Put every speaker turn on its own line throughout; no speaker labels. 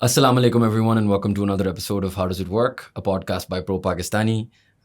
Assalamu alaikum everyone and welcome to another episode of How Does It Work, a podcast by Pro Pakistani.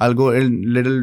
I'll go in little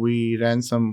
we ran some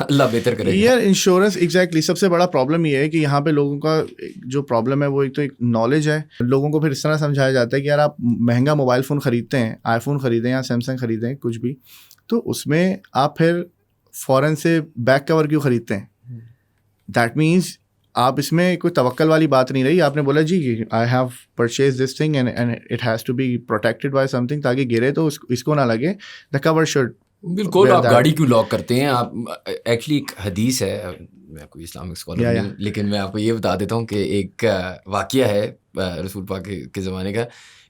اللہ بہتر کرے گا.
یار insurance exactly سب سے بڑا problem یہ ہے کہ یہاں پہ لوگوں کا جو پرابلم ہے وہ ایک تو ایک نالج ہے. لوگوں کو پھر اس طرح سمجھایا جاتا ہے کہ یار آپ مہنگا موبائل فون خریدتے ہیں, آئی فون خریدیں یا سیمسنگ خریدیں کچھ بھی, تو اس میں آپ پھر فوراً سے بیک کور کیوں خریدتے ہیں؟ دیٹ مینس آپ اس میں کوئی توکل والی بات نہیں رہی. آپ نے بولا جی I have purchase this thing and it has to be protected by something, تاکہ گرے تو اس کو نہ لگے. The cover should.
بالکل. آپ گاڑی کیوں لاک کرتے ہیں؟ آپ ایکچولی ایک حدیث ہے, میں کوئی اسلامک اسکالر نہیں, لیکن میں آپ کو یہ بتا دیتا ہوں کہ ایک واقعہ ہے رسول پاک کے زمانے کا,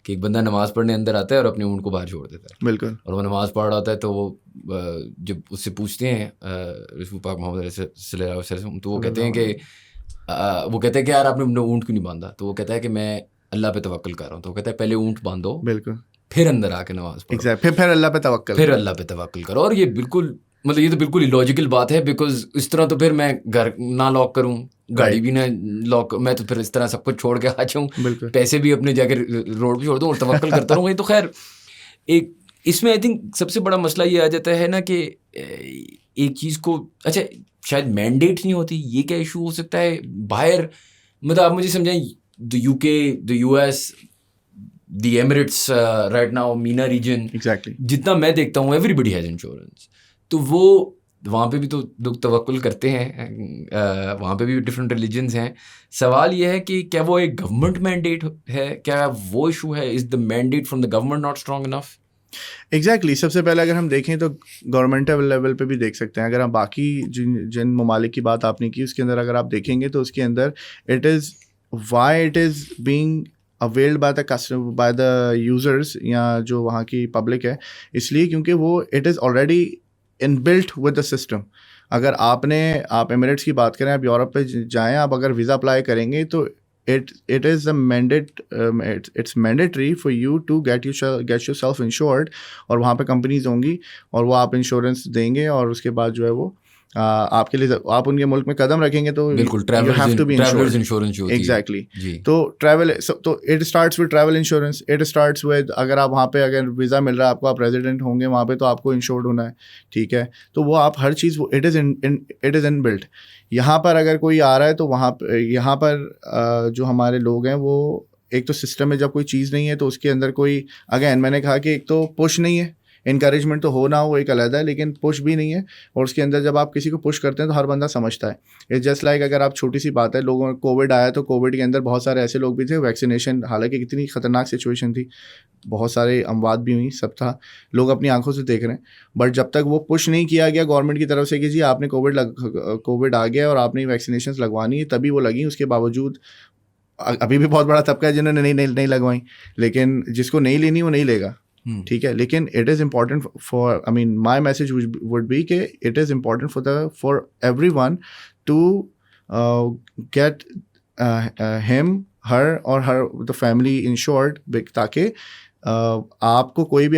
کہ ایک بندہ نماز پڑھنے اندر آتا ہے اور اپنے اونٹ کو باہر چھوڑ دیتا ہے.
بالکل.
اور وہ نماز پڑھ رہا ہوتا ہے تو وہ جب اس سے پوچھتے ہیں رسول پاک محمد صلی اللہ علیہ وسلم, تو وہ کہتے ہیں کہ یار آپ نے اپنا اونٹ کیوں نہیں باندھا؟ تو وہ کہتا ہے کہ میں اللہ پہ توکل کر رہا ہوں. تو وہ کہتا ہے پہلے اونٹ باندھو,
بالکل,
پھر اندر آ کے نماز پڑھو,
پھر اللہ پہ توکل,
پھر اللہ پہ توکل کرو. اور یہ بالکل مطلب یہ تو بالکل الاجیکل بات ہے, بیکاز اس طرح تو پھر میں گھر نہ لاک کروں, گاڑی بھی نہ لاک, میں تو پھر اس طرح سب کچھ چھوڑ کے آ جاؤں, پیسے بھی اپنے جا کے روڈ پہ چھوڑ دوں اور توکل کرتا رہوں. یہ تو خیر ایک اس میں آئی تھنک سب سے بڑا مسئلہ یہ آ جاتا ہے نا کہ ایک چیز کو, اچھا شاید مینڈیٹ نہیں ہوتی, یہ کیا ایشو ہو سکتا ہے باہر؟ مطلب آپ مجھے سمجھائیں, دی یو کے, دی یو ایس, دی ایمریٹس رائٹ ناؤ, مینا ریجن, جتنا میں دیکھتا ہوں ایوری بڈی ہیز انشورنس. تو وہ وہاں پہ بھی تو لوگ توکل کرتے ہیں, وہاں پہ بھی ڈفرینٹ ریلیجنز ہیں. سوال یہ ہے کہ کیا وہ ایک گورنمنٹ مینڈیٹ ہے؟ کیا وہ ایشو ہے؟ Is the mandate from the government not strong enough?
Exactly. سب سے پہلے اگر ہم دیکھیں تو گورنمنٹل لیول پہ بھی دیکھ سکتے ہیں. اگر ہم باقی جن ممالک کی بات آپ نے کی اس کے اندر اگر آپ دیکھیں گے تو اس کے اندر it is why it is being availed by the users یا جو وہاں کی پبلک ہے, اس لیے کیونکہ وہ it is already in built with the system. اگر آپ ایمریٹس کی بات کریں, آپ یورپ پہ جائیں, آپ اگر ویزا اپلائی کریں گے تو it is a it's mandatory for you to get yourself insured, اور وہاں پہ کمپنیز ہوں گی اور وہ آپ انشورنس دیں گے, اور اس کے بعد جو ہے وہ آپ کے لیے, آپ ان کے ملک میں قدم رکھیں گے تو
بالکل ٹریولرز انشورنس جو
ایگزیکٹلی. تو ٹریول, تو it starts with travel insurance, it starts with اگر آپ وہاں پہ اگر ویزا مل رہا ہے آپ کو, آپ ریزیڈنٹ ہوں گے وہاں پہ تو آپ کو انشورڈ ہونا ہے, ٹھیک ہے. تو وہ آپ ہر چیز اٹ از ان بلٹ. یہاں پر اگر کوئی آ رہا ہے تو یہاں پر جو ہمارے لوگ ہیں وہ ایک تو سسٹم میں جب کوئی چیز نہیں ہے تو اس کے اندر کوئی, اگین میں نے کہا کہ ایک تو پش نہیں ہے, انکریجمنٹ تو ہو نہ ہو ایک علیحدہ ہے, لیکن پش بھی نہیں ہے. اور اس کے اندر جب آپ کسی کو پش کرتے ہیں تو ہر بندہ سمجھتا ہے. اٹس جسٹ لائک اگر آپ چھوٹی سی بات ہے, لوگوں کووڈ آیا تو کووڈ کے اندر بہت سارے ایسے لوگ بھی تھے, ویکسینیشن حالانکہ کتنی خطرناک سچویشن تھی, بہت سارے اموات بھی ہوئی, سب تھا, لوگ اپنی آنکھوں سے دیکھ رہے ہیں, بٹ جب تک وہ پش نہیں کیا گیا گورنمنٹ کی طرف سے کہ جی آپ نے کووڈ آ گیا اور آپ نے ویکسینیشنز لگوانی ہے, تبھی وہ لگیں. اس کے باوجود ابھی بھی بہت بڑا طبقہ ہے جنہوں نے نہیں لگوائیں, لیکن جس کو نہیں لینی وہ نہیں لے گا, ٹھیک ہے. لیکن it is important for, I mean my message would be کہ it is important for everyone to get ہم ہر اور ہر دا فیملی انشورڈ, تاکہ آپ کو کوئی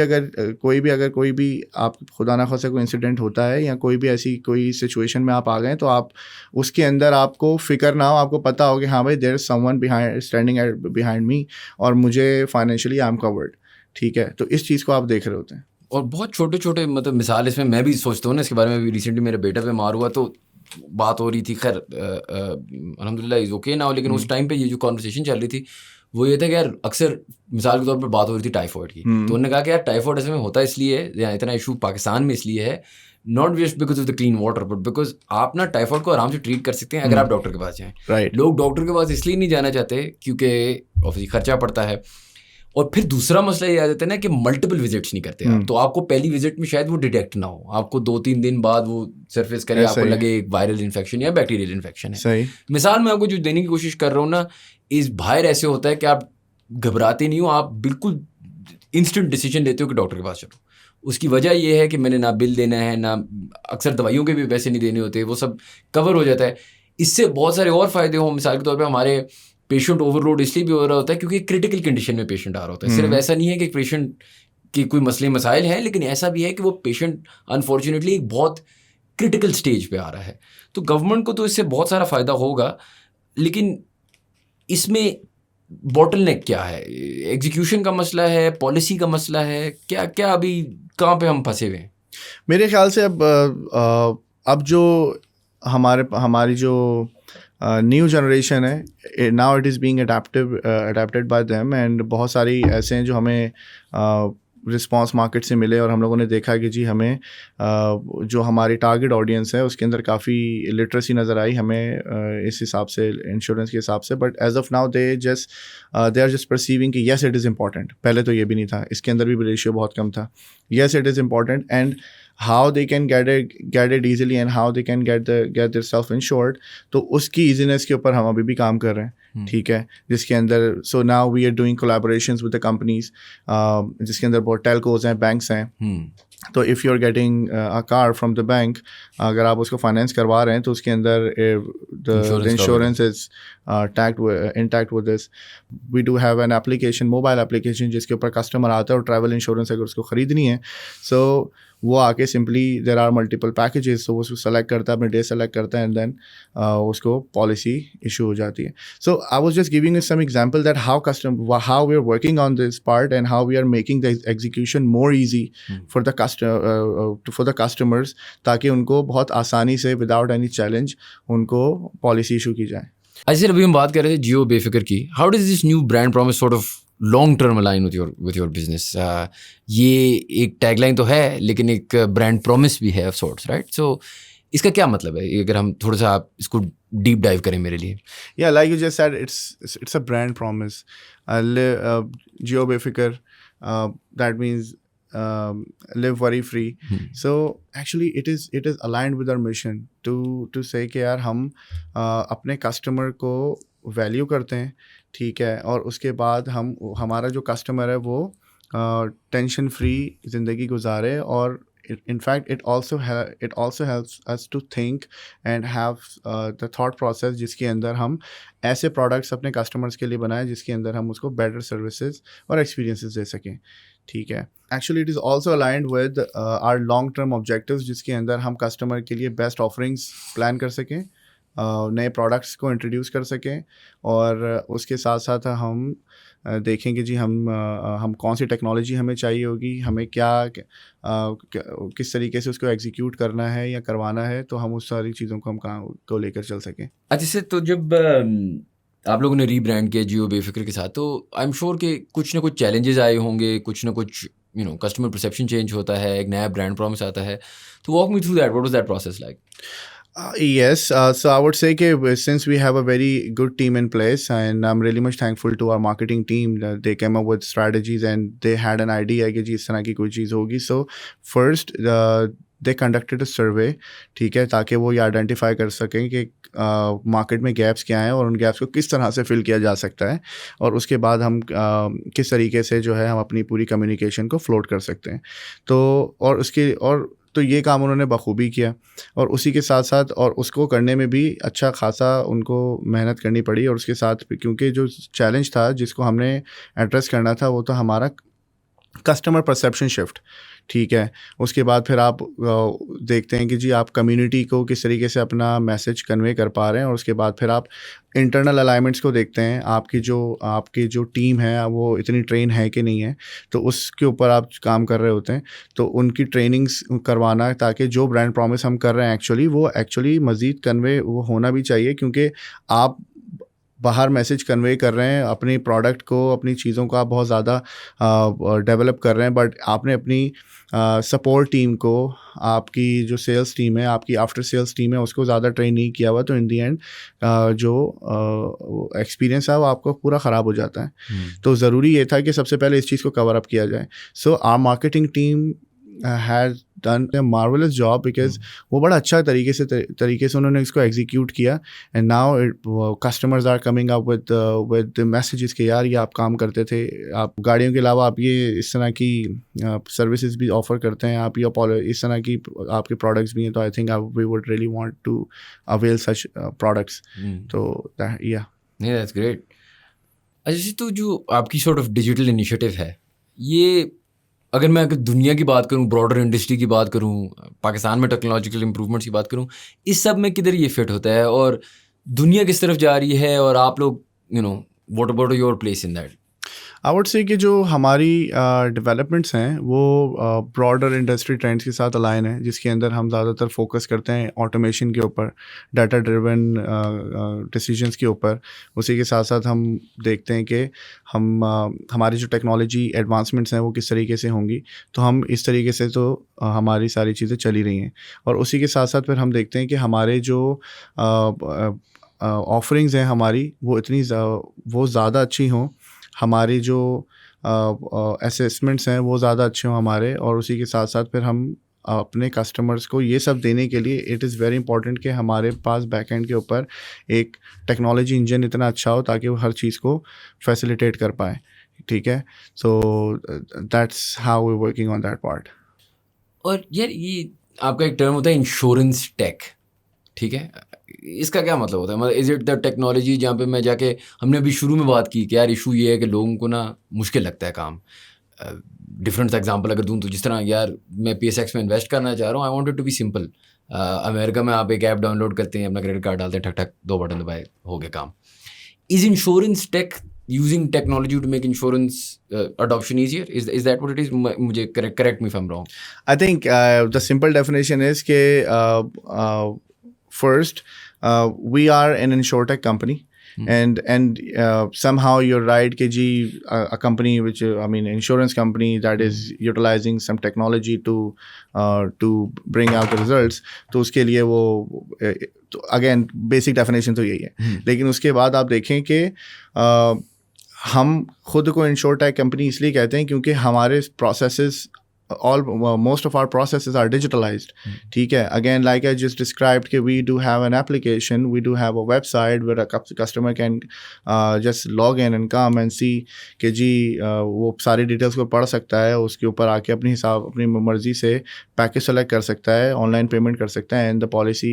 بھی آپ خدا نخواستہ کوئی انسیڈنٹ ہوتا ہے یا کوئی بھی ایسی کوئی سچویشن میں آپ آ گئے تو آپ اس کے اندر آپ کو فکر نہ ہو, آپ کو پتہ ہو کہ ہاں بھائی there is someone standing behind me اور مجھے فائنینشلی آئی ایم کورڈ, ٹھیک ہے. تو اس چیز کو آپ دیکھ رہے ہوتے ہیں.
اور بہت چھوٹے چھوٹے مطلب مثال اس میں بھی سوچتا ہوں نا, اس کے بارے میں بھی ریسنٹلی میرے بیٹا پہ مار ہوا تو بات ہو رہی تھی, خیر الحمد للہ از اوکے ناؤ, لیکن اس ٹائم پہ یہ جو کانورسیشن چل رہی تھی وہ یہ تھا کہ یار اکثر مثال کے طور پر بات ہو رہی تھی ٹائیفائڈ کی, تو انہوں نے کہا کہ یار ٹائیفائڈ ایسے میں ہوتا اس لیے ہے, یا اتنا ایشو پاکستان میں اس لیے ہے, not just because of the clean water, but because آپ نا ٹائیفائڈ کو آرام سے ٹریٹ کر سکتے ہیں اگر آپ ڈاکٹر کے پاس جائیں. لوگ ڈاکٹر کے پاس اس لیے نہیں جانا چاہتے کیونکہ آبویسلی خرچہ پڑتا ہے, اور پھر دوسرا مسئلہ یہ آ جاتا ہے نا کہ ملٹیپل وزٹس نہیں کرتے آپ, تو آپ کو پہلی وزٹ میں شاید وہ ڈیٹیکٹ نہ ہو, آپ کو 2-3 دن بعد وہ سرفیس کرے, آپ کو لگے ایک وائرل انفیکشن یا بیکٹیریل انفیکشن ہے. مثال میں آپ کو جو دینے کی کوشش کر رہا ہوں نا, اس باہر ایسے ہوتا ہے کہ آپ گھبراتے نہیں ہو, آپ بالکل انسٹنٹ ڈیسیجن لیتے ہو کہ ڈاکٹر کے پاس چلو. اس کی وجہ یہ ہے کہ میں نے نہ بل دینا ہے, نہ اکثر دوائیوں کے بھی پیسے نہیں دینے ہوتے, وہ سب کور ہو جاتا ہے. اس سے بہت سارے اور فائدے ہوں, مثال کے طور پہ ہمارے پیشنٹ اوور لوڈ اس لیے بھی ہو رہا ہوتا ہے کیونکہ کریٹیکل کنڈیشن میں پیشنٹ آ رہا ہوتا ہے. صرف ایسا نہیں ہے کہ پیشنٹ کی کوئی مسئلے مسائل ہیں, لیکن ایسا بھی ہے کہ وہ پیشنٹ انفارچونیٹلی ایک بہت کریٹیکل سٹیج پہ آ رہا ہے. تو گورنمنٹ کو تو اس سے بہت سارا فائدہ ہوگا, لیکن اس میں باٹل نیک کیا ہے؟ ایگزیکیوشن کا مسئلہ ہے, پالیسی کا مسئلہ ہے, کیا ابھی کہاں پہ ہم پھنسے ہوئے ہیں؟
میرے خیال سے اب اب جو ہماری جو نیو جنریشن ہے now it is being adapted by them and بہت ساری ایسے ہیں جو ہمیں رسپانس مارکیٹ سے ملے اور ہم لوگوں نے دیکھا کہ جی ہمیں جو ہماری ٹارگیٹ آڈینس ہے اس کے اندر کافی لٹریسی نظر آئی ہمیں اس حساب سے انشورنس کے حساب سے. But as of now they are just perceiving کہ یس اٹ از امپورٹنٹ. پہلے تو یہ بھی نہیں تھا, اس کے اندر بھی ریشیو بہت کم تھا. Yes it is important and how they can get it easily and how they can get their self insured. تو اس کی ایزینس کے اوپر ہم ابھی بھی کام کر رہے ہیں, ٹھیک ہے, جس کے اندر so now we are doing collaborations with the companies جس کے اندر بہت ٹیلکوز ہیں, بینکس ہیں. تو if you're getting a car from the bank, اگر آپ اس کو فائنینس کروا رہے ہیں تو اس کے اندر the insurance is intact with this. We do have an application, mobile application, جس کے اوپر کسٹمر آتا ہے اور ٹریول انشورنس اگر اس کو خریدنی ہے so وہ آ کے simply there are multiple packages, تو وہ اس کو سلیکٹ کرتا ہے, اپنے ڈے سلیکٹ کرتا ہے اینڈ دین اس کو پالیسی ایشو ہو جاتی ہے. So I was just giving some example that how we are working on this part and how we are making the execution more easy for the customers, تاکہ ان کو بہت آسانی سے وداؤٹ اینی چیلنج ان کو پالیسی ایشو کی جائے.
اچھا سر, ابھی ہم بات کر رہے تھے جیو بے فکر کی. How does this new brand promise sort of long term align with your business? یہ ایک ٹیگ لائن تو ہے لیکن ایک برانڈ پرومس بھی ہے آف سارٹس, رائٹ؟ سو اس کا کیا مطلب ہے, اگر ہم تھوڑا سا آپ اس کو ڈیپ ڈائیو کریں میرے لیے.
Yeah, like you just said, it's a brand promise. Jio Be Fikr, that means live worry free. So actually it is aligned with our mission to say کہ یار ہم اپنے کسٹمر کو ویلیو کرتے ہیں, ٹھیک ہے, اور اس کے بعد ہمارا جو کسٹمر ہے وہ ٹینشن فری زندگی گزارے. اور in fact it also helps us to think and have the thought process جس کے اندر ہم ایسے پروڈکٹس اپنے کسٹمرس کے لیے بنائیں جس کے اندر ہم اس کو بیٹر سروسز اور ایکسپیرینسز دے سکیں, ٹھیک ہے. Actually it is also aligned with our long term objectives جس کے اندر ہم کسٹمر کے لیے بیسٹ آفرنگس پلان کر سکیں, نئے پروڈکٹس کو انٹروڈیوس کر سکیں, اور اس کے ساتھ ساتھ ہم دیکھیں کہ جی ہم کون سی ٹیکنالوجی ہمیں چاہیے ہوگی, ہمیں کیا کس طریقے سے اس کو ایگزیکیوٹ کرنا ہے یا کروانا ہے, تو ہم اس ساری چیزوں کو ہم کو لے کر چل سکیں.
اچھا سر, تو جب آپ لوگوں نے ری برانڈ کیا جیو بے فکر کے ساتھ, تو آئی ایم شیور کہ کچھ نہ کچھ چیلنجز آئے ہوں گے, کچھ نہ کچھ کسٹمر پرسیپشن چینج ہوتا ہے, ایک نیا برانڈ پرومس آتا ہے. تو walk me through that, what was that process like?
Yes, so I would say that since we have a very good team in place, and I'm really much thankful to our marketing team that they came up with strategies and they had an idea کہ جی اس طرح کی کوئی چیز ہوگی. So first they conducted a survey, ٹھیک ہے, تاکہ وہ یہ آئیڈینٹیفائی کر سکیں کہ مارکیٹ میں گیپس کیا ہیں اور ان گیپس کو کس طرح سے فل کیا جا سکتا ہے, اور اس کے بعد ہم کس طریقے سے جو ہے ہم اپنی پوری کمیونیکیشن کو فلوٹ کر سکتے ہیں. تو یہ کام انہوں نے بخوبی کیا, اور اسی کے ساتھ ساتھ اور اس کو کرنے میں بھی اچھا خاصا ان کو محنت کرنی پڑی. اور اس کے ساتھ کیونکہ جو چیلنج تھا جس کو ہم نے ایڈریس کرنا تھا وہ تو ہمارا کسٹمر پرسیپشن شفٹ, ٹھیک ہے. اس کے بعد پھر آپ دیکھتے ہیں کہ جی آپ کمیونٹی کو کس طریقے سے اپنا میسج کنوے کر پا رہے ہیں, اور اس کے بعد پھر آپ انٹرنل الائنمنٹس کو دیکھتے ہیں, آپ کی جو ٹیم ہے وہ اتنی ٹرین ہے کہ نہیں ہے, تو اس کے اوپر آپ کام کر رہے ہوتے ہیں. تو ان کی ٹریننگس کروانا تاکہ جو برانڈ پرومس ہم کر رہے ہیں وہ ایکچولی مزید کنوے وہ ہونا بھی چاہیے, کیونکہ آپ باہر میسج کنوے کر رہے ہیں اپنی پروڈکٹ کو, اپنی چیزوں کو آپ بہت زیادہ ڈیولپ کر رہے ہیں, بٹ آپ نے اپنی سپورٹ ٹیم کو, آپ کی جو سیلس ٹیم ہے, آپ کی آفٹر سیلس ٹیم ہے, اس کو زیادہ ٹرین نہیں کیا ہوا, تو ان دی اینڈ جو ایکسپیرینس ہے وہ آپ کو پورا خراب ہو جاتا ہے. تو ضروری یہ تھا کہ سب سے پہلے اس چیز کو کور اپ کیا جائے. So our marketing team has done a marvelous job because وہ بڑا اچھا طریقے سے انہوں نے اس کو ایگزیکیوٹ کیا, and now customers are coming up with messages کہ یار یہ آپ کام کرتے تھے, آپ گاڑیوں کے علاوہ آپ یہ اس طرح کی سروسز بھی آفر کرتے ہیں, آپ یہ اس طرح کی آپ کے پروڈکٹس بھی ہیں, تو I think we would really want to avail such products. تو
that's great. اچھا تو جو آپ کی سارٹ آف ڈیجیٹل انیشیٹو ہے, یہ اگر میں دنیا کی بات کروں, براڈر انڈسٹری کی بات کروں, پاکستان میں ٹیکنالوجیکل امپرومنٹس کی بات کروں, اس سب میں کدھر یہ فٹ ہوتا ہے, اور دنیا کس طرف جا رہی ہے, اور آپ لوگ what about your place in that?
I would say کہ جو ہماری ڈیولپمنٹس ہیں وہ براڈر انڈسٹری ٹرینڈس کے ساتھ الائن ہیں، جس کے اندر ہم زیادہ تر فوکس کرتے ہیں آٹومیشن کے اوپر، ڈیٹا ڈریون ڈیسیجنس کے اوپر. اسی کے ساتھ ساتھ ہم دیکھتے ہیں کہ ہماری جو ٹیکنالوجی ایڈوانسمنٹس ہیں وہ کس طریقے سے ہوں گی. تو ہم اس طریقے سے تو ہماری ساری چیزیں چلی رہی ہیں. اور اسی کے ساتھ ساتھ پھر ہم دیکھتے ہیں کہ ہمارے جو آفرنگز ہیں ہماری وہ زیادہ اچھی ہوں، ہماری جو اسیسمنٹس ہیں وہ زیادہ اچھے ہوں ہمارے. اور اسی کے ساتھ ساتھ پھر ہم اپنے کسٹمرز کو یہ سب دینے کے لیے اٹ از ویری امپورٹنٹ کہ ہمارے پاس بیک اینڈ کے اوپر ایک ٹیکنالوجی انجن اتنا اچھا ہو تاکہ وہ ہر چیز کو فیسیلیٹیٹ کر پائیں. ٹھیک ہے، so that's how we working on that part.
اور یار یہ آپ کا ایک ٹرم ہوتا ہے انشورنس ٹیک، ٹھیک ہے، اس کا کیا مطلب ہوتا ہے؟ مطلب از اٹ دا ٹیکنالوجی جہاں پہ میں جا کے، ہم نے ابھی شروع میں بات کی کہ یار ایشو یہ ہے کہ لوگوں کو نا مشکل لگتا ہے کام. ڈفرینٹ ایگزامپل اگر دوں تو جس طرح یار میں پی ایس ایکس میں انویسٹ کرنا چاہ رہا ہوں، I want it to be simple. امریکہ میں آپ ایک ایپ ڈاؤن لوڈ کرتے ہیں، اپنا کریڈٹ کارڈ ڈالتے ہیں، ٹھک ٹھک 2 بٹن دبائے، ہو گیا کام. Is insurance tech using technology to make insurance adoption easier? Is that what it is? مجھے correct me if I'm wrong.
I think the simple definition is کہ first we are an insurtech company. And somehow you're right کہ جی a company which insurance company that is utilizing some technology to bring out the results. تو اس کے لیے وہ again basic definition تو یہی ہے. لیکن اس کے بعد آپ دیکھیں کہ ہم خود کو انشورٹیک کمپنی اس لیے کہتے ہیں کیونکہ ہمارے processes most of our processes are digitalized. ٹھیک ہے، again like I just described کہ we do have an application, we do have a website where a customer can just log in and come and see کہ جی وہ ساری details کو پڑھ سکتا ہے، اس کے اوپر آ کے اپنی حساب اپنی مرضی سے پیکیج سلیکٹ کر سکتا ہے، آن لائن پیمنٹ کر سکتا ہے، and the policy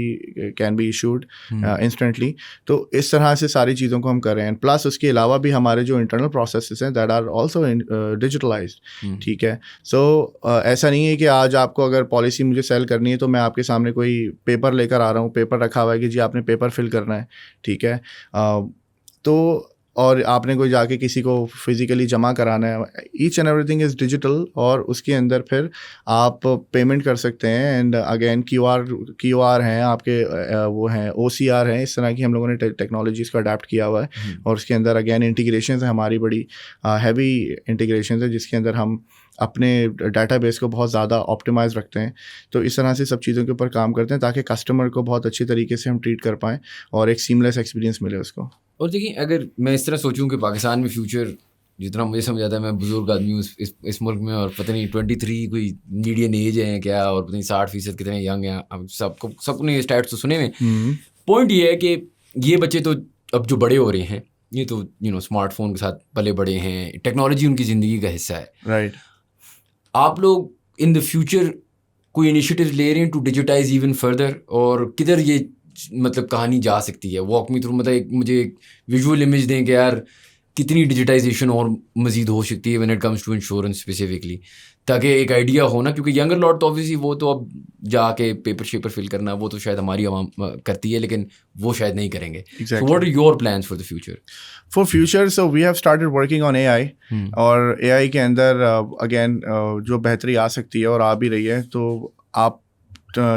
can be issued instantly. تو اس طرح سے ساری چیزوں کو ہم کر رہے ہیں. پلس اس کے علاوہ بھی ہمارے جو انٹرنل پروسیسز ہیں دیٹ آر آلسو ڈیجیٹلائزڈ. ٹھیک ہے، سو ایسا نہیں ہے کہ آج آپ کو اگر پالیسی مجھے سیل کرنی ہے تو میں آپ کے سامنے کوئی پیپر لے کر آ رہا ہوں، پیپر رکھا ہوا ہے کہ جی آپ نے پیپر فل کرنا ہے. ٹھیک ہے، تو اور آپ نے کوئی جا کے کسی کو فزیکلی جمع کرانا ہے. Each and everything is digital, اور اس کے اندر پھر آپ پیمنٹ کر سکتے ہیں. اینڈ اگین کیو آر ہیں آپ کے، وہ ہیں او سی آر ہیں. اس طرح کی ہم لوگوں نے ٹیکنالوجیز کو اڈاپٹ کیا ہوا ہے. اور اس کے اندر اگین انٹیگریشنز ہیں ہماری، بڑی ہیوی انٹیگریشنز ہیں جس کے اندر ہم اپنے ڈیٹا بیس کو بہت زیادہ آپٹیمائز رکھتے ہیں. تو اس طرح سے سب چیزوں کے اوپر کام کرتے ہیں تاکہ کسٹمر کو بہت اچھی طریقے سے ہم ٹریٹ کر پائیں اور ایک سیملیس ایکسپیرینس ملے اس کو.
اور دیکھیں، اگر میں اس طرح سوچوں کہ پاکستان میں فیوچر جتنا مجھے سمجھ آتا ہے، میں بزرگ آدمی ہوں اس ملک میں، اور پتہ نہیں 23 کوئی میڈین ایج ہے کیا، اور پتہ نہیں 60% کتنے ینگ ہیں. سب نے یہ اسٹیٹس تو سنے ہوئے. پوائنٹ یہ ہے کہ یہ بچے تو اب جو بڑے ہو رہے ہیں، یہ تو اسمارٹ فون کے ساتھ پلے بڑے ہیں، ٹیکنالوجی ان کی زندگی کا حصہ ہے.
رائٹ. آپ
لوگ ان دا فیوچر کوئی انیشیٹیو لے رہے ہیں ٹو ڈیجیٹائز ایون فردر، اور کدھر یہ مطلب کہانی جا سکتی ہے؟ واک می تھرو، مطلب مجھے ایک ویژول امیج دیں کہ یار کتنی ڈیجیٹائزیشن اور مزید ہو سکتی ہے when it comes to insurance specifically, تاکہ ایک آئیڈیا ہو نا. کیونکہ ینگر لاٹ تو اوبویسلی وہ تو اب جا کے پیپر شیپر فل کرنا وہ تو شاید ہماری عوام کرتی ہے، لیکن وہ شاید نہیں کریں گے. So what are your plans for the future?
For future so we have started working on A I. اور اے آئی کے اندر اگین جو بہتری آ سکتی ہے اور آ بھی رہی ہے، تو آپ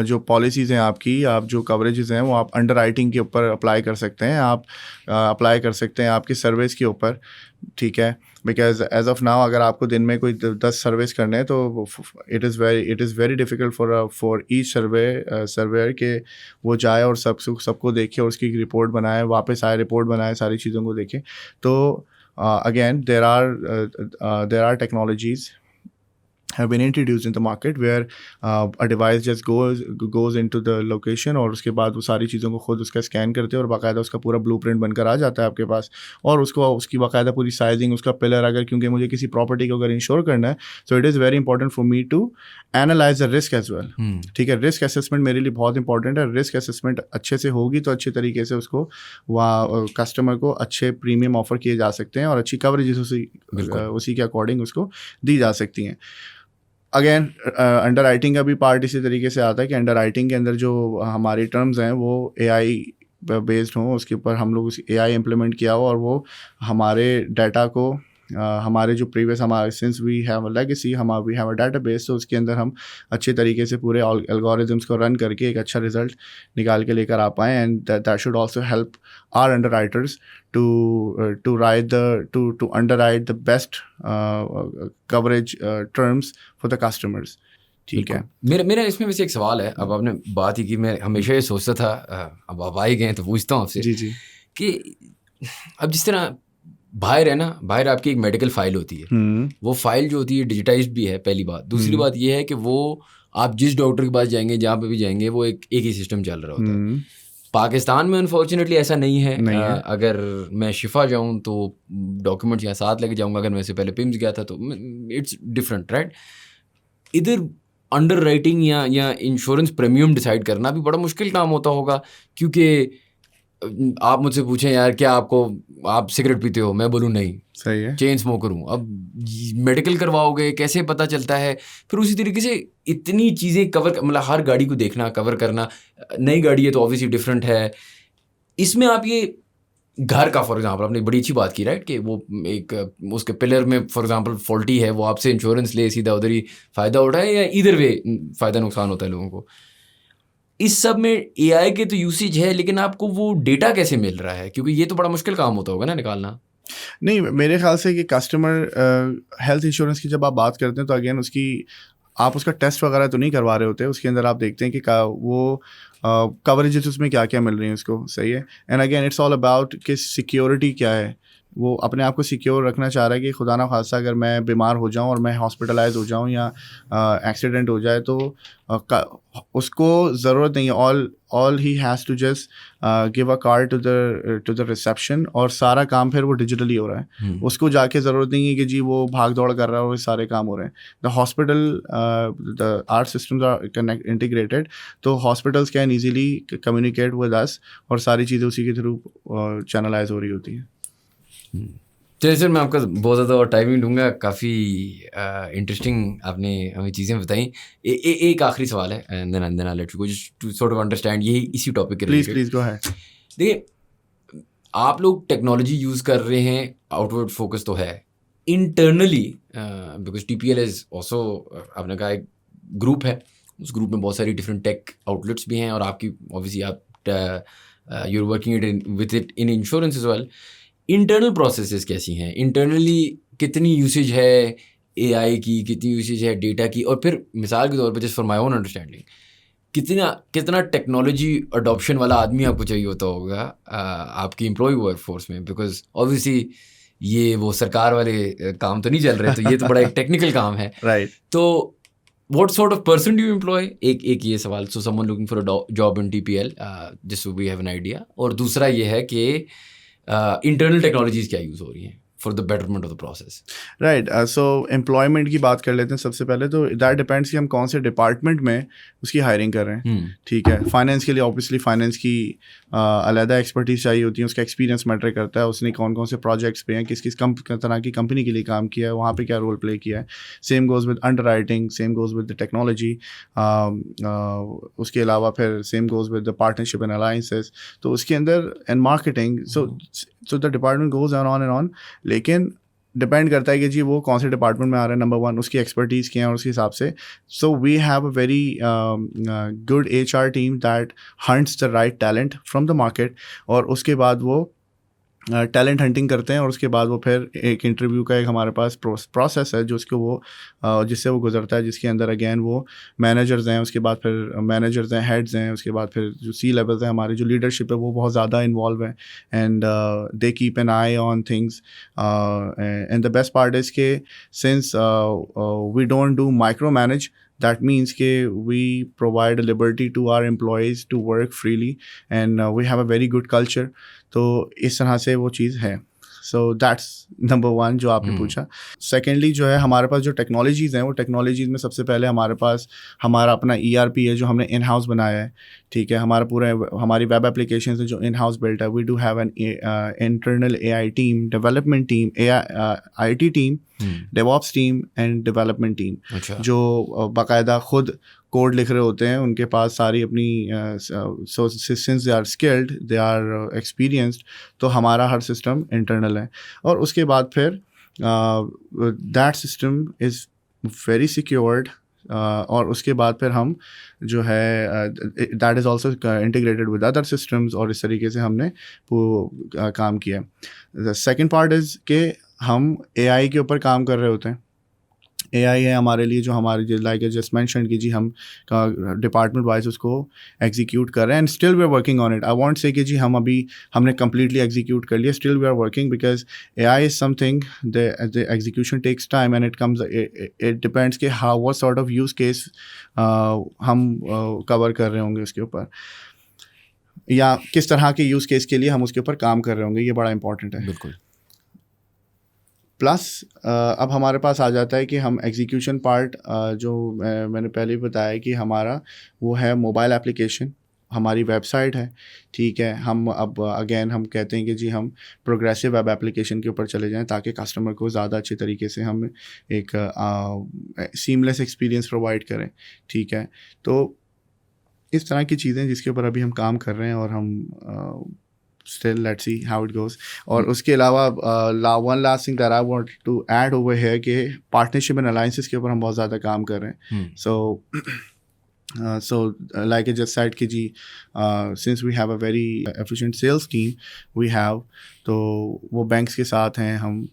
جو پالیسیز ہیں آپ کی، آپ جو کوریجز ہیں وہ آپ انڈر رائٹنگ کے اوپر اپلائی کر سکتے ہیں. آپ اپلائی کر سکتے ہیں آپ کی سروس کے اوپر. ٹھیک ہے، بیکاز ایز آف ناؤ اگر آپ کو دن میں کوئی 10 سروس کرنے ہیں تو it is very difficult for each surveyor کہ وہ جائے اور سب کو دیکھے اور اس کی رپورٹ بنائے، واپس آئے رپورٹ بنائے، ساری چیزوں کو دیکھے. تو again there are technologies have been introduced in the market where a device just goes into the location اور اس کے بعد وہ ساری چیزوں کو خود اس کا اسکین کرتے ہیں اور باقاعدہ اس کا پورا بلو پرنٹ بن کر آ جاتا ہے آپ کے پاس. اور اس کی باقاعدہ پوری سائزنگ، اس کا پلر، اگر کیونکہ مجھے کسی پراپرٹی کو اگر انشور کرنا ہے، so it is very important for me to analyse the risk as well. ٹھیک ہے، رسک اسسمنٹ میرے لیے بہت امپورٹنٹ ہے. رسک اسسمنٹ اچھے سے ہوگی تو اچھے طریقے سے اس کو کسٹمر کو اچھے پریمیم آفر کیے جا سکتے ہیں اور اچھی کوریجز اسی کے اکارڈنگ اس کو دی جا سکتی ہیں. اگین انڈر رائٹنگ کا بھی پارٹ اسی طریقے سے آتا ہے کہ انڈر رائٹنگ کے اندر جو ہماری ٹرمز ہیں وہ اے آئی بیسڈ ہوں، اس کے اوپر ہم لوگ اے آئی امپلیمنٹ کیا ہو اور وہ ہمارے ڈیٹا کو ہمارے جو پریویس ہمارے since we have a legacy we have a database, تو اس کے اندر ہم اچھے طریقے سے پورے الگوریزمس کو رن کر کے ایک اچھا رزلٹ نکال کے لے کر آ پائیں. And that should also help our underwriters to write to underwrite the best coverage terms for the customers. ٹھیک ہے.
میرا اس میں ویسے ایک سوال ہے. اب آپ نے بات ہی کی, میں ہمیشہ یہ سوچتا تھا, اب آپ آئی گئے تو پوچھتا ہوں آپ سے
جی
کہ اب جس طرح باہر ہے نا, باہر آپ کی ایک میڈیکل فائل ہوتی ہے, وہ فائل جو ہوتی ہے ڈیجیٹائزڈ بھی ہے پہلی بات. دوسری بات یہ ہے کہ وہ آپ جس ڈاکٹر کے پاس جائیں گے, جہاں پہ بھی جائیں گے, وہ ایک ہی سسٹم چل رہا ہوتا ہے. پاکستان میں انفارچونیٹلی ایسا نہیں ہے. اگر میں شفا جاؤں تو ڈاکیومنٹس یہاں ساتھ لے کے جاؤں گا. اگر میں سے پہلے پمس گیا تھا تو اٹس ڈفرینٹ, رائٹ. ادھر انڈر رائٹنگ یا انشورنس پریمیم ڈیسائڈ کرنا بھی بڑا مشکل کام ہوتا ہوگا, کیونکہ آپ مجھ سے پوچھیں یار کیا آپ سگریٹ پیتے ہو, میں بولوں نہیں,
صحیح ہے,
چین اسموکر ہوں. اب میڈیکل کرواؤ گے, کیسے پتہ چلتا ہے؟ پھر اسی طریقے سے اتنی چیزیں کور, مطلب ہر گاڑی کو دیکھنا, کور کرنا. نئی گاڑی ہے تو آبویسلی ڈفرینٹ ہے. اس میں آپ یہ گھر کا فار ایگزامپل آپ نے بڑی اچھی بات کی, رائٹ, کہ وہ ایک اس کے پلر میں فار ایگزامپل فالٹی ہے, وہ آپ سے انشورنس لے, سیدھا ادھر ہی فائدہ اٹھائے, یا ادھر وے فائدہ نقصان ہوتا ہے لوگوں کو. اس سب میں اے آئی کے تو یوسیج ہے, لیکن آپ کو وہ ڈیٹا کیسے مل رہا ہے؟ کیونکہ یہ تو بڑا مشکل کام ہوتا ہوگا نا نکالنا.
نہیں, میرے خیال سے کہ کسٹمر ہیلتھ انشورنس کی جب آپ بات کرتے ہیں تو اگین آپ اس کا ٹیسٹ وغیرہ تو نہیں کروا رہے ہوتے. اس کے اندر آپ دیکھتے ہیں کہ وہ کوریجز اس میں کیا کیا مل رہی ہیں اس کو, صحیح ہے. And again it's all about کہ سیکیورٹی کیا ہے. وہ اپنے آپ کو سیکیور رکھنا چاہ رہا ہے کہ خدا نہ خاصہ اگر میں بیمار ہو جاؤں اور میں ہاسپٹلائز ہو جاؤں یا ایکسیڈنٹ ہو جائے تو اس کو ضرورت نہیں ہے. All he has to just give a card to the reception, اور سارا کام پھر وہ ڈیجیٹلی ہو رہا ہے. اس کو جا کے ضرورت نہیں ہے کہ جی وہ بھاگ دوڑ کر رہا ہے, اور سارے کام ہو رہے ہیں. The hospital our systems are integrated, تو hospitals can easily communicate with us, اور ساری چیزیں اسی کے تھرو چینلائز ہو رہی ہوتی ہیں.
چلیے سر, میں آپ کا بہت زیادہ اور ٹائم نہیں لوں گا. کافی انٹرسٹنگ آپ نے ہمیں چیزیں بتائیں. ایک آخری سوال ہے, انڈرسٹینڈ یہی اسی ٹاپک کے
پلیز گو اہیڈ.
دیکھیے, آپ لوگ ٹیکنالوجی یوز کر رہے ہیں, آؤٹ ورڈ فوکس تو ہے. Internally because T P L is also, آپ نے کہا ایک گروپ ہے, اس گروپ میں بہت ساری ڈفرینٹ ٹیک آؤٹ لیٹس بھی ہیں, اور آپ کی اوبیسلی آپ you are working with it in insurance as well. Internal processes کیسی ہیں؟ انٹرنلی کتنی یوسیج ہے اے آئی کی, کتنی یوسیج ہے ڈیٹا کی, اور پھر مثال کے طور پہ just for my own understanding کتنا ٹیکنالوجی اڈاپشن والا آدمی آپ کو چاہیے ہوتا ہوگا آپ کی امپلائی ورک فورس میں, بیکاز اوبیسلی یہ وہ سرکار والے کام تو نہیں چل رہے, تو یہ تو بڑا ایک ٹیکنیکل کام ہے,
رائٹ.
تو what sort of person do you employ? ایک یہ سوال, so someone looking for a job in TPL, just so we have an idea. اور دوسرا یہ ہے کہ انٹرنل ٹیکنالوجیز کیا یوز ہو رہی ہیں for the betterment of the process.
Right. So employment کی بات کر لیتے ہیں سب سے پہلے, تو دیٹ ڈپینڈس کہ ہم کون سے ڈپارٹمنٹ میں اس کی ہائرنگ کر رہے ہیں. ٹھیک ہے, فائنینس کے لیے اوبیسلی فائنینس کی علیحدہ ایکسپرٹیز چاہیے ہوتی ہے, اس کا ایکسپیرینس میٹر کرتا ہے, اس نے کون کون سے پروجیکٹس پہ ہیں, کس طرح کی کمپنی کے لیے کام کیا ہے, وہاں پہ کیا رول پلے کیا ہے. Same goes with underwriting, same goes with the technology, اس کے علاوہ پھر same goes with the partnership and alliances, تو اس کے اندر and marketing. So the department goes on and on, لیکن ڈپینڈ کرتا ہے کہ جی وہ کون سے ڈپارٹمنٹ میں آ رہا ہے, نمبر ون اس کی ایکسپرٹیز کیا ہے, اور اس کے حساب سے. So we have a very good HR team that hunts the right talent from the market, اور اس کے بعد وہ ٹیلنٹ ہنٹنگ کرتے ہیں, اور اس کے بعد وہ پھر ایک انٹرویو کا ایک ہمارے پاس پروسیس ہے جس سے وہ گزرتا ہے, جس کے اندر اگین وہ مینیجرز ہیں, اس کے بعد پھر مینیجرز ہیں, ہیڈز ہیں, اس کے بعد پھر جو C لیولز ہیں, ہماری جو لیڈرشپ ہے وہ بہت زیادہ انوالو ہے, and they keep an eye on things. And the best part is کہ since we don't do micromanage, that means کہ we provide a liberty to our employees to work freely, and we have a very good culture. تو اس طرح سے وہ چیز ہے. So that's number one جو آپ نے پوچھا. سیکنڈلی جو ہے ہمارے پاس جو ٹیکنالوجیز ہیں, وہ ٹیکنالوجیز میں سب سے پہلے ہمارے پاس ہمارا اپنا ERP ہے جو ہم نے ان ہاؤس بنایا ہے. ٹھیک ہے, ہماری ویب اپلیکیشنز ہیں جو ان ہاؤس بلٹ ہے. We do have an internal AI team, development team, IT team, DevOps team and development team, جو باقاعدہ خود کوڈ لکھ رہے ہوتے ہیں. ان کے پاس ساری اپنی since they are skilled, they are experienced, تو ہمارا ہر سسٹم انٹرنل ہے. اور اس کے بعد پھر that system is very secured. اور اس کے بعد پھر ہم جو ہے that is also integrated with other systems, اور اس طریقے سے ہم نے وہ کام کیا. سیکنڈ پارٹ از کہ ہم اے آئی کے اوپر کام کر رہے ہوتے ہیں. اے آئی ہے ہمارے لیے جو ہماری لائک جسٹ مینشنڈ کہ جی ہم ڈپارٹمنٹ وائز اس کو ایگزیکیوٹ کر رہے ہیں, and still we are working on it. I want say کہ جی ہم نے کمپلیٹلی ایگزیکیوٹ کر لیا, still we are working because A I is something the execution takes time and it depends کہ how what sort of use case ہم cover کر رہے ہوں گے اس کے اوپر, یا کس طرح کے یوز کیس کے لیے ہم اس کے اوپر کام کر رہے ہوں گے. یہ بڑا امپورٹنٹ ہے.
بالکل.
پلس اب ہمارے پاس آ جاتا ہے کہ ہم ایگزیکیوشن پارٹ جو میں نے پہلے بتایا کہ ہمارا وہ ہے موبائل اپلیکیشن, ہماری ویب سائٹ ہے, ٹھیک ہے. ہم اب اگین ہم کہتے ہیں کہ جی ہم پروگریسو ویب اپلیکیشن کے اوپر چلے جائیں تاکہ کسٹمر کو زیادہ اچھے طریقے سے ہم ایک سیملیس ایکسپیرینس پرووائڈ کریں, ٹھیک ہے. تو اس طرح کی چیزیں جس کے اوپر ابھی ہم کام کر رہے ہیں, اور ہم still let's see how it goes. اور اس کے علاوہ one last thing that I want to add over here کہ partnership and alliances کے اوپر ہم بہت زیادہ کام کر رہے ہیں. So like I just said کہ جی since we have a very efficient sales team we have, تو وہ بینکس کے ساتھ ہیں, ہم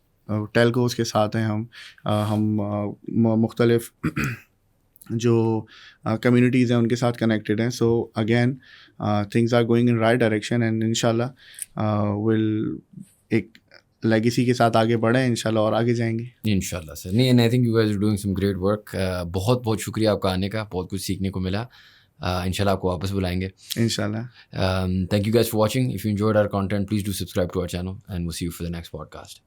ٹیلکوز کے ساتھ ہیں, ہم مختلف جو کمیونٹیز ہیں ان کے ساتھ کنیکٹیڈ ہیں. So again things are going in right direction, and ان شاء اللہ ول ایک لیگیسی کے ساتھ آگے بڑھیں ان شاء اللہ, اور آگے جائیں گے
ان شاء اللہ سر. نہیں, I think you guys are doing some great work. بہت بہت شکریہ آپ کا آنے کا, بہت کچھ سیکھنے کو ملا. ان شاء اللہ آپ کو واپس بلائیں گے
ان شاء اللہ.
Thank you guys for watching. If you enjoyed our content please do subscribe to our channel and we'll see you for the next pod cost.